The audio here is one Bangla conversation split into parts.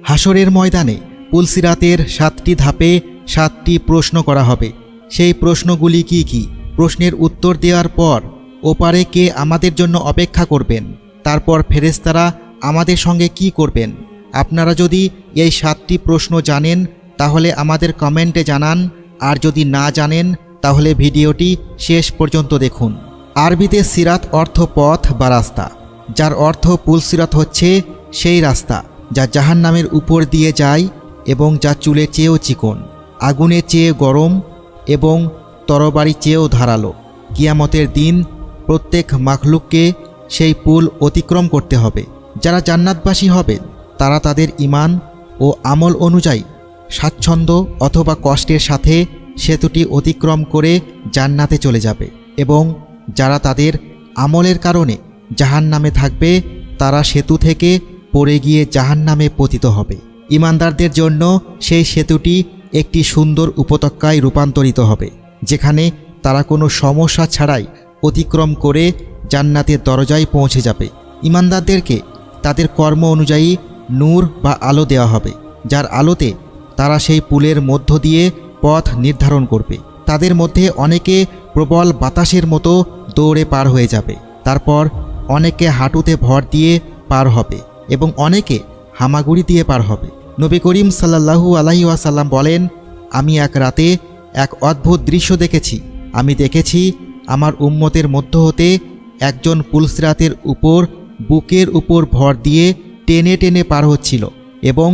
হাসরের ময়দানে পুলসিরাতের 7টি ধাপে 7টি প্রশ্ন করা হবে। সেই প্রশ্নগুলি কি কি? প্রশ্নের উত্তর দেওয়ার পর ওপারে কে আমাদের জন্য অপেক্ষা করবেন, তারপর ফেরেশতারা আমাদের সঙ্গে কি করবেন? আপনারা যদি এই 7টি প্রশ্ন জানেন তাহলে আমাদের কমেন্টে জানান, আর যদি না জানেন তাহলে ভিডিওটি শেষ পর্যন্ত দেখুন। আরবিতে সিরাত অর্থ পথ বা রাস্তা, যার অর্থ পুলসিরাত হচ্ছে সেই রাস্তা যা জাহান্নামের উপর দিয়ে যায় এবং যা চুলের চেয়েও চিকন, আগুনের চেয়ে গরম এবং তরবারি চেয়েও ধারালো। কিয়ামতের দিন প্রত্যেক মাখলুককে সেই পুল অতিক্রম করতে হবে। যারা জান্নাতবাসী হবে তারা তাদের ঈমান ও আমল অনুযায়ী স্বাচ্ছন্দ্য অথবা কষ্টের সাথে সেতুটি অতিক্রম করে জান্নাতে চলে যাবে, এবং যারা তাদের আমলের কারণে জাহান্নামে থাকবে তারা সেতু থেকে পড়ে গিয়ে জাহান্নামে পতিত হবে। ঈমানদারদের জন্য সেই সেতুটি একটি সুন্দর উপত্যকায় রূপান্তরিত হবে, যেখানে তারা কোনো সমস্যা ছাড়াই অতিক্রম করে জান্নাতের দরজায় পৌঁছে যাবে। ঈমানদারদেরকে তাদের কর্ম অনুযায়ী নূর বা আলো দেওয়া হবে, যার আলোতে তারা সেই পুলের মধ্য দিয়ে পথ নির্ধারণ করবে। তাদের মধ্যে অনেকে প্রবল বাতাসের মতো দৌড়ে পার হয়ে যাবে, তারপর অনেকে হাঁটুতে ভর দিয়ে পার হবে এবং অনেকে হামাগুড়ি দিয়ে পার হবে। নবী করিম সাল্লাল্লাহু আলাইহি ওয়াসাল্লাম বলেন, আমি এক রাতে এক অদ্ভুত দৃশ্য দেখেছি। আমি দেখেছি আমার উম্মতের মধ্য হতে একজন পুলসিরাতের উপর বুকের উপর ভর দিয়ে টেনে টেনে পার হচ্ছিল এবং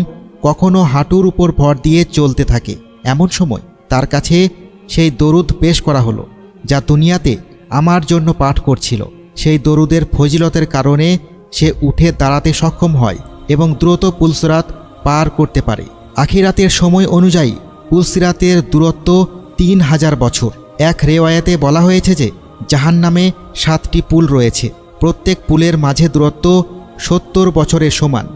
কখনো হাঁটুর উপর ভর দিয়ে চলতে থাকে। এমন সময় তার কাছে সেই দরুদ পেশ করা হলো যা দুনিয়াতে আমার জন্য পাঠ করছিল। সেই দরুদের ফজিলতের কারণে সে উঠে দাঁড়াতে সক্ষম হয় এবং দ্রুত পুলসিরাত পার করতে পারে। আখিরাতের সময় অনুযায়ী পুলসিরাতের দূরত্ব 3000 বছর। এক রেওয়ায়াতে বলা হয়েছে যে জাহান্নামে 7টি পুল রয়েছে। প্রত্যেক পুলের মাঝে দূরত্ব 70 বছরের সমান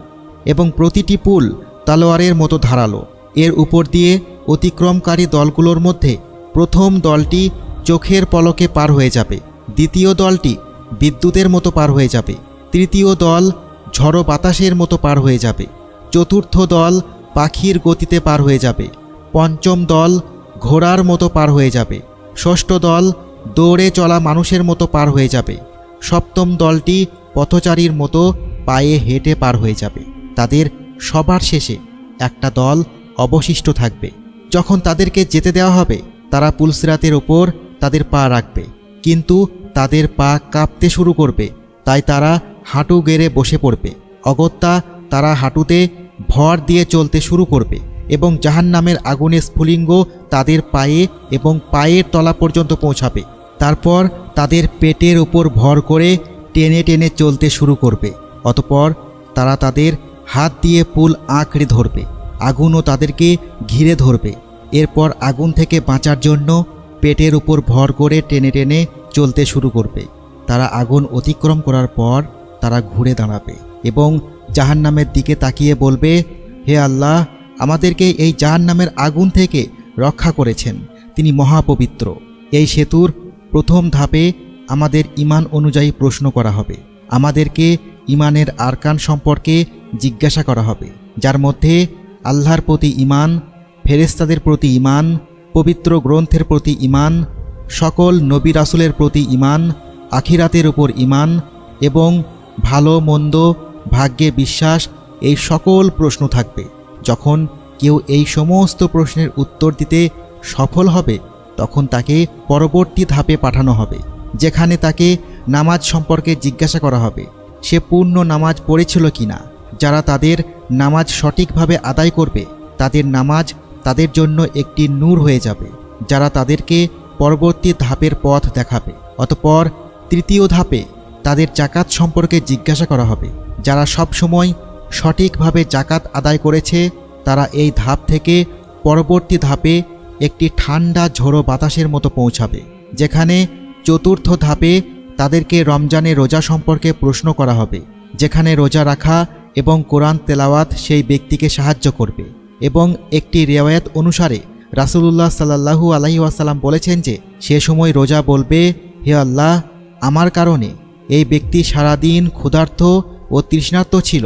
এবং প্রতিটি পুল তলোয়ারের মতো ধারালো। এর উপর দিয়ে অতিক্রমকারী দলগুলোর মধ্যে প্রথম দলটি চোখের পলকে পার হয়ে যাবে, দ্বিতীয় দলটি বিদ্যুতের মতো পার হয়ে যাবে, তৃতীয় দল ঝড়ো বাতাসের মতো পার হয়ে যাবে, চতুর্থ দল পাখির গতিতে পার হয়ে যাবে, পঞ্চম দল ঘোড়ার মতো পার হয়ে যাবে, ষষ্ঠ দল দৌড়ে চলা মানুষের মতো পার হয়ে যাবে, সপ্তম দলটি পথচারীর মতো পায়ে হেঁটে পার হয়ে যাবে। তাদের সবার শেষে একটা দল অবশিষ্ট থাকবে। যখন তাদেরকে যেতে দেওয়া হবে তারা পুলসিরাতের ওপর তাদের পা রাখবে, কিন্তু তাদের পা কাঁপতে শুরু করবে, তাই তারা হাঁটু গেড়ে বসে পড়বে। অগত্যা তারা হাঁটুতে ভর দিয়ে চলতে শুরু করবে এবং জাহান্নামের আগুনের স্ফুলিঙ্গ তাদের পায়ে এবং পায়ের তলা পর্যন্ত পৌঁছাবে। তারপর তাদের পেটের উপর ভর করে টেনে টেনে চলতে শুরু করবে। অতঃপর তারা তাদের হাত দিয়ে পুল আঁকড়ে ধরবে, আগুনও তাদেরকে ঘিরে ধরবে। এরপর আগুন থেকে বাঁচার জন্য পেটের উপর ভর করে টেনে টেনে চলতে শুরু করবে। তারা আগুন অতিক্রম করার পর তারা ঘুরে দাঁড়াবে এবং জাহান্নামের দিকে তাকিয়ে বলবে, হে আল্লাহ, আমাদেরকে এই জাহান্নামের আগুন থেকে রক্ষা করেছেন, তিনি মহাপবিত্র। এই সেতুর প্রথম ধাপে আমাদের ঈমান অনুযায়ী প্রশ্ন করা হবে। আমাদেরকে ঈমানের আরকান সম্পর্কে জিজ্ঞাসা করা হবে, যার মধ্যে আল্লাহর প্রতি ঈমান, ফেরেশতাদের প্রতি ঈমান, পবিত্র গ্রন্থের প্রতি ঈমান, সকল নবী রাসূলের প্রতি ঈমান, আখিরাতের উপর ঈমান এবং ভালো মন্দ ভাগ্যে বিশ্বাস। এই সকল প্রশ্ন থাকবে। যখন কেউ এই সমস্ত প্রশ্নের উত্তর দিতে সফল হবে তখন তাকে পরবর্তী ধাপে পাঠানো হবে, যেখানে তাকে নামাজ সম্পর্কে জিজ্ঞাসা করা হবে, সে পূর্ণ নামাজ পড়েছিল কিনা। যারা তাদের নামাজ সঠিকভাবে আদায় করবে তাদের নামাজ তাদের জন্য একটি নূর হয়ে যাবে, যারা তাদেরকে পরবর্তী ধাপের পথ দেখাবে। অতঃপর তৃতীয় ধাপে তাদের জাকাত সম্পর্কে জিজ্ঞাসা করা হবে। যারা সবসময় সঠিকভাবে জাকাত আদায় করেছে তারা এই ধাপ থেকে পরবর্তী ধাপে একটি ঠান্ডা ঝোড়ো বাতাসের মতো পৌঁছাবে, যেখানে চতুর্থ ধাপে তাদেরকে রমজানের রোজা সম্পর্কে প্রশ্ন করা হবে, যেখানে রোজা রাখা এবং কোরআন তেলাওয়াত সেই ব্যক্তিকে সাহায্য করবে। এবং একটি রিওয়ায়াত অনুসারে রাসূলুল্লাহ সাল্লাল্লাহু আলাইহি ওয়াসাল্লাম বলেছেন যে সে সময় রোজা বলবে, হে আল্লাহ, আমার কারণে এই ব্যক্তি সারাদিন ক্ষুধার্ত ও তৃষ্ণার্ত ছিল,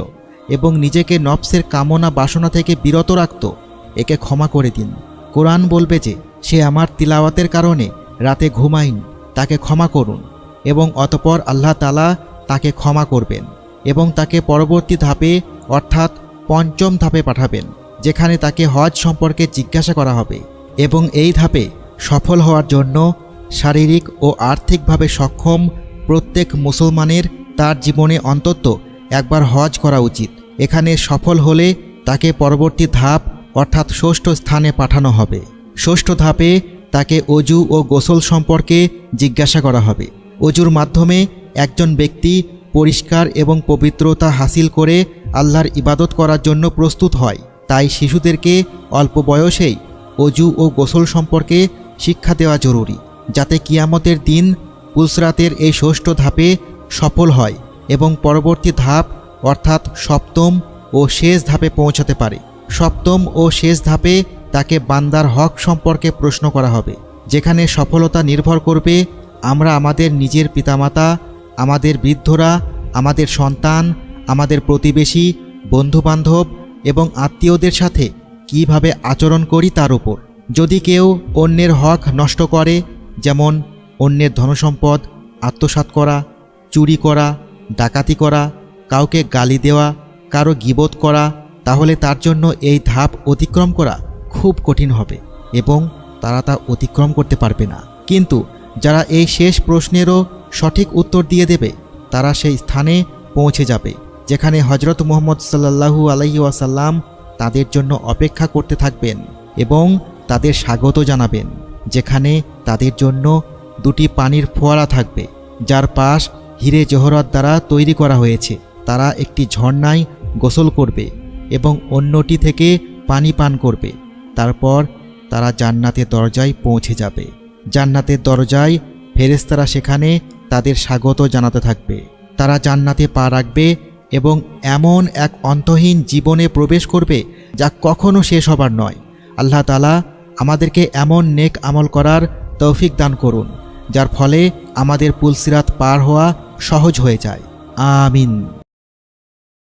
এবং নিজেকে নফসের কামনা বাসনা থেকে বিরত রাখত, একে ক্ষমা করে দিন। কোরআন বলবে যে সে আমার তিলাওয়াতের কারণে রাতে ঘুমায়নি, তাকে ক্ষমা করুন। এবং অতপর আল্লাহ তাআলা তাকে ক্ষমা করবেন এবং তাকে পরবর্তী ধাপে অর্থাৎ পঞ্চম ধাপে পাঠাবেন, যেখানে তাকে হজ সম্পর্কে জিজ্ঞাসা করা হবে। এবং এই ধাপে সফল হওয়ার জন্য শারীরিক ও আর্থিকভাবে সক্ষম প্রত্যেক মুসলমানের তার জীবনে অন্তত একবার হজ করা উচিত। এখানে সফল হলে তাকে পরবর্তী ধাপ অর্থাৎ ষষ্ঠ স্থানে পাঠানো হবে। ষষ্ঠ ধাপে তাকে অজু ও গোসল সম্পর্কে জিজ্ঞাসা করা হবে। অজুর মাধ্যমে একজন ব্যক্তি পরিষ্কার এবং পবিত্রতা হাসিল করে আল্লাহর ইবাদত করার জন্য প্রস্তুত হয়। তাই শিশুদেরকে অল্প বয়সেই অজু ও গোসল সম্পর্কে শিক্ষা দেওয়া জরুরি, যাতে কিয়ামতের দিন পুলসরাতের এই ষষ্ঠ ধাপে সফল হয় এবং পরবর্তী ধাপ অর্থাৎ সপ্তম ও শেষ ধাপে পৌঁছাতে পারে। সপ্তম ও শেষ ধাপে তাকে বান্দার হক সম্পর্কে প্রশ্ন করা হবে, যেখানে সফলতা নির্ভর করবে আমরা আমাদের নিজের পিতামাতা, আমাদের বৃদ্ধরা, আমাদের সন্তান, আমাদের প্রতিবেশী, বন্ধুবান্ধব এবং আত্মীয়দের সাথে কিভাবে আচরণ করি তার উপর। যদি কেউ অন্যের হক নষ্ট করে, যেমন অন্যের ধনসম্পদ আত্মসাৎ করা, চুরি করা, ডাকাতি করা, কাউকে গালি দেওয়া, কারো গীবত করা, তাহলে তার জন্য এই ধাপ অতিক্রম করা খুব কঠিন হবে এবং তারা তা অতিক্রম করতে পারবে না। কিন্তু যারা এই শেষ প্রশ্নেরও সঠিক উত্তর দিয়ে দেবে, তারা সেই স্থানে পৌঁছে যাবে যেখানে হজরত মুহাম্মদ সাল্লাল্লাহু আলাইহি ওয়াসাল্লাম তাদের জন্য অপেক্ষা করতে থাকবেন এবং তাদের স্বাগত জানাবেন, যেখানে তাদের জন্য দুটি পানির ফোয়ারা থাকবে, যার পাশ হিরে জহরত দ্বারা তৈরি করা হয়েছে। তারা একটি ঝর্ণায় গোসল করবে এবং অন্যটি থেকে পানি পান করবে। তারপর তারা জান্নাতের দরজায় পৌঁছে যাবে। জান্নাতের দরজায় ফেরেশতারা সেখানে তাদের স্বাগত জানাতে থাকবে। তারা জান্নাতে পা রাখবে এবং এমন এক অন্তহীন জীবনে প্রবেশ করবে যা কখনো শেষ হবার নয়। আল্লাহ তাআলা আমাদেরকে এমন নেক আমল করার তৌফিক দান করুন, যার ফলে আমাদের পুলসিরাত পার হওয়া সহজ হয়ে যায়। আমিন।